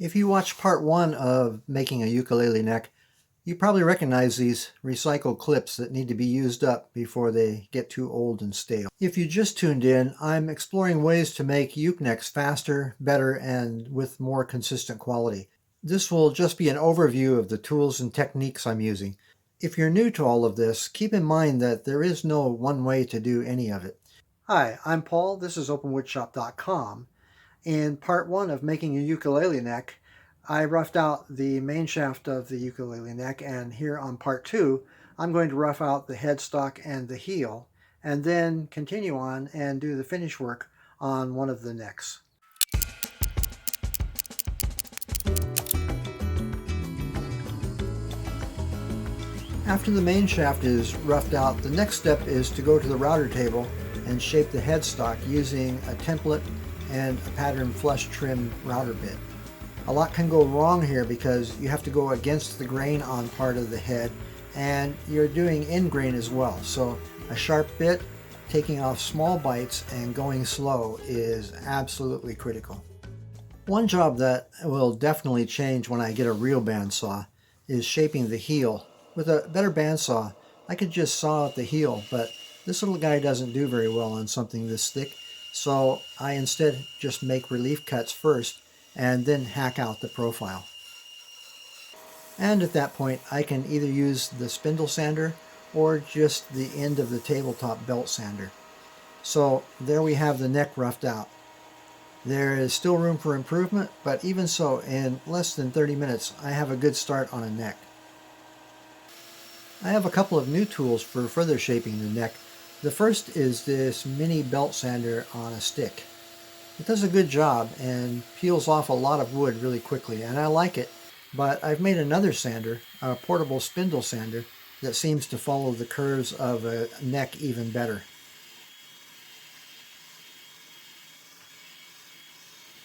If you watched part one of making a ukulele neck, you probably recognize these recycled clips that need to be used up before they get too old and stale. If you just tuned in, I'm exploring ways to make uke necks faster, better, and with more consistent quality. This will just be an overview of the tools and techniques I'm using. If you're new to all of this, keep in mind that there is no one way to do any of it. Hi, I'm Paul. This is openwoodshop.com. In part one of making a ukulele neck, I roughed out the main shaft of the ukulele neck, and here on part two, I'm going to rough out the headstock and the heel, and then continue on and do the finish work on one of the necks. After the main shaft is roughed out, the next step is to go to the router table and shape the headstock using a template and a pattern flush trim router bit. A lot can go wrong here because you have to go against the grain on part of the head, and you're doing end grain as well. So a sharp bit, taking off small bites, and going slow is absolutely critical. One job that will definitely change when I get a real bandsaw is shaping the heel. With a better bandsaw, I could just saw out the heel, but this little guy doesn't do very well on something this thick, so I instead just make relief cuts first and then hack out the profile. And at that point, I can either use the spindle sander or just the end of the tabletop belt sander. So there we have the neck roughed out. There is still room for improvement, but even so, in less than 30 minutes, I have a good start on a neck. I have a couple of new tools for further shaping the neck. The first is this mini belt sander on a stick. It does a good job and peels off a lot of wood really quickly, and I like it, but I've made another sander, a portable spindle sander, that seems to follow the curves of a neck even better.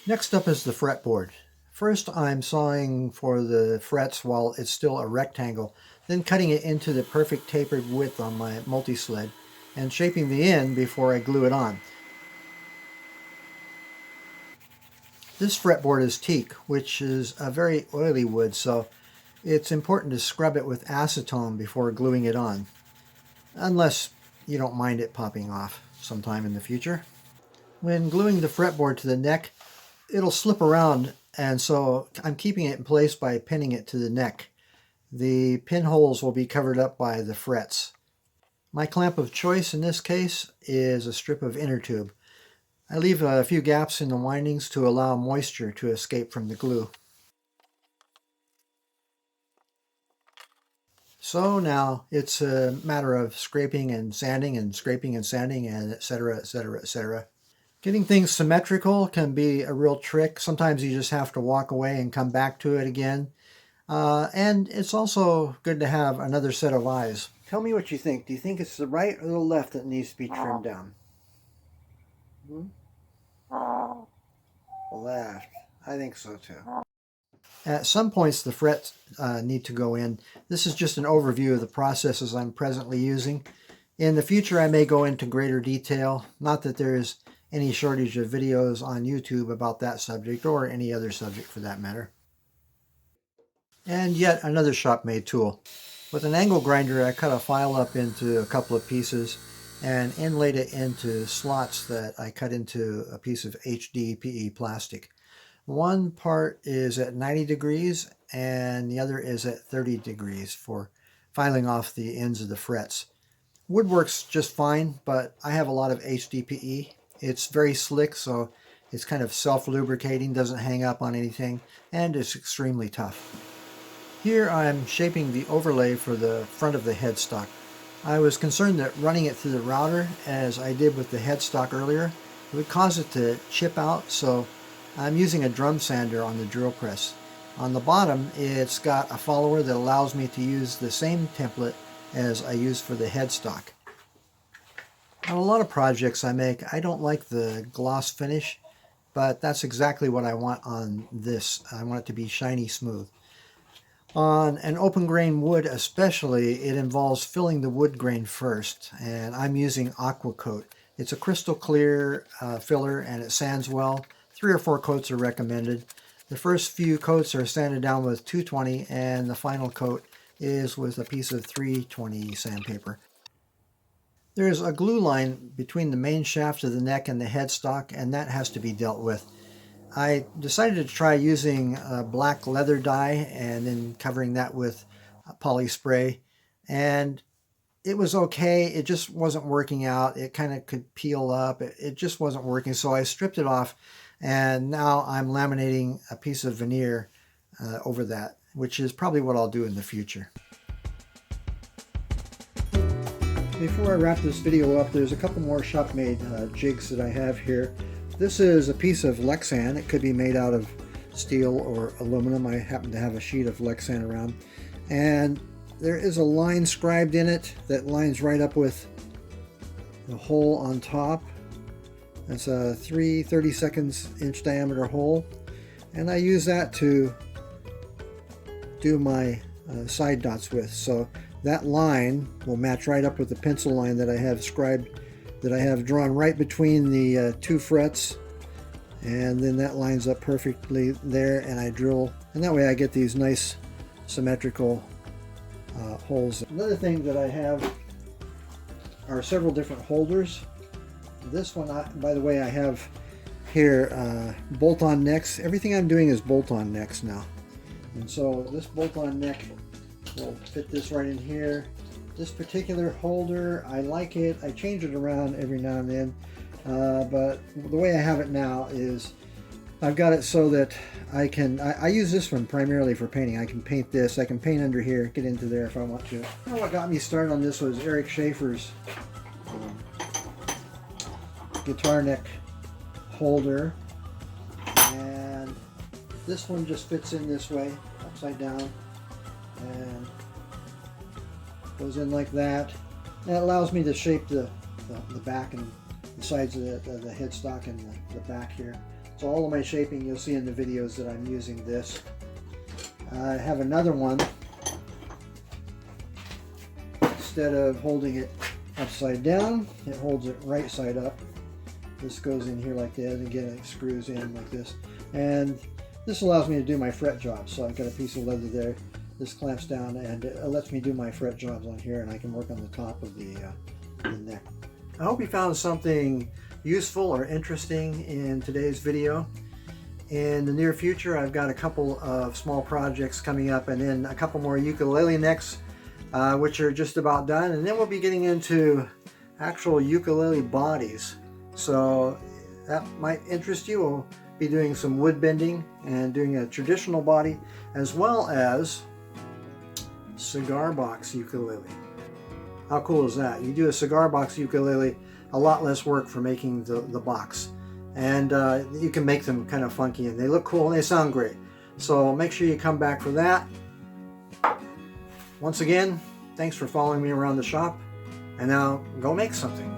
Next up is the fretboard. First, I'm sawing for the frets while it's still a rectangle, then cutting it into the perfect tapered width on my multi-sled, and shaping the end before I glue it on. This fretboard is teak, which is a very oily wood, so it's important to scrub it with acetone before gluing it on, unless you don't mind it popping off sometime in the future. When gluing the fretboard to the neck, it'll slip around, and so I'm keeping it in place by pinning it to the neck. The pinholes will be covered up by the frets. My clamp of choice in this case is a strip of inner tube. I leave a few gaps in the windings to allow moisture to escape from the glue. So now it's a matter of scraping and sanding and scraping and sanding and etc., etc., etc. Getting things symmetrical can be a real trick. Sometimes you just have to walk away and come back to it again. And it's also good to have another set of eyes. Tell me what you think. Do you think it's the right or the left that needs to be trimmed down? Left. I think so too. At some points the frets need to go in. This is just an overview of the processes I'm presently using. In the future I may go into greater detail. Not that there is any shortage of videos on YouTube about that subject, or any other subject for that matter. And yet another shop-made tool. With an angle grinder, I cut a file up into a couple of pieces and inlaid it into slots that I cut into a piece of HDPE plastic. One part is at 90 degrees and the other is at 30 degrees for filing off the ends of the frets. Wood works just fine, but I have a lot of HDPE. It's very slick, so it's kind of self-lubricating, doesn't hang up on anything, and it's extremely tough. Here I'm shaping the overlay for the front of the headstock. I was concerned that running it through the router, as I did with the headstock earlier, would cause it to chip out, so I'm using a drum sander on the Drillpress. On the bottom, it's got a follower that allows me to use the same template as I use for the headstock. On a lot of projects I make, I don't like the gloss finish, but that's exactly what I want on this. I want it to be shiny smooth. On an open grain wood especially, it involves filling the wood grain first, and I'm using Aqua Coat. It's a crystal clear filler and it sands well. 3 or 4 coats are recommended. The first few coats are sanded down with 220, and the final coat is with a piece of 320 sandpaper. There's a glue line between the main shaft of the neck and the headstock, and that has to be dealt with. I decided to try using a black leather dye and then covering that with poly spray, and it was okay. It just wasn't working out. It kind of could peel up. It just wasn't working, so I stripped it off, and now I'm laminating a piece of veneer over that, which is probably what I'll do in the future. Before I wrap this video up, there's a couple more shop-made jigs that I have here. This is a piece of Lexan. It could be made out of steel or aluminum. I happen to have a sheet of Lexan around. And there is a line scribed in it that lines right up with the hole on top. That's a 3/32 inch diameter hole. And I use that to do my side dots with. So that line will match right up with the pencil line that I have scribed, that I have drawn right between the two frets, and then that lines up perfectly there, and I drill, and that way I get these nice symmetrical holes. Another thing that I have are several different holders. This one, by the way, I have here bolt-on necks. Everything I'm doing is bolt-on necks now, and so this bolt-on neck will fit this right in here. This particular holder, I like it. I change it around every now and then, but the way I have it now is I've got it so that I can, I use this one primarily for painting. I can paint this, I can paint under here, get into there if I want to. You know, what got me started on this was Eric Schaefer's guitar neck holder, and this one just fits in this way, upside down, and goes in like that. That allows me to shape the back and the sides of the headstock and the back here. So all of my shaping you'll see in the videos that I'm using this. I have another one. Instead of holding it upside down, it holds it right side up. This goes in here like that, and again it screws in like this. And this allows me to do my fret jobs. So I've got a piece of leather there. This clamps down and it lets me do my fret jobs on here, and I can work on the top of the neck. I hope you found something useful or interesting in today's video. In the near future, I've got a couple of small projects coming up, and then a couple more ukulele necks, which are just about done. And then we'll be getting into actual ukulele bodies. So that might interest you. We'll be doing some wood bending and doing a traditional body, as well as cigar box ukulele. How cool is that? You do a cigar box ukulele, a lot less work for making the box, and you can make them kind of funky, and they look cool and they sound great. So make sure you come back for that. Once again, thanks for following me around the shop, and now go make something.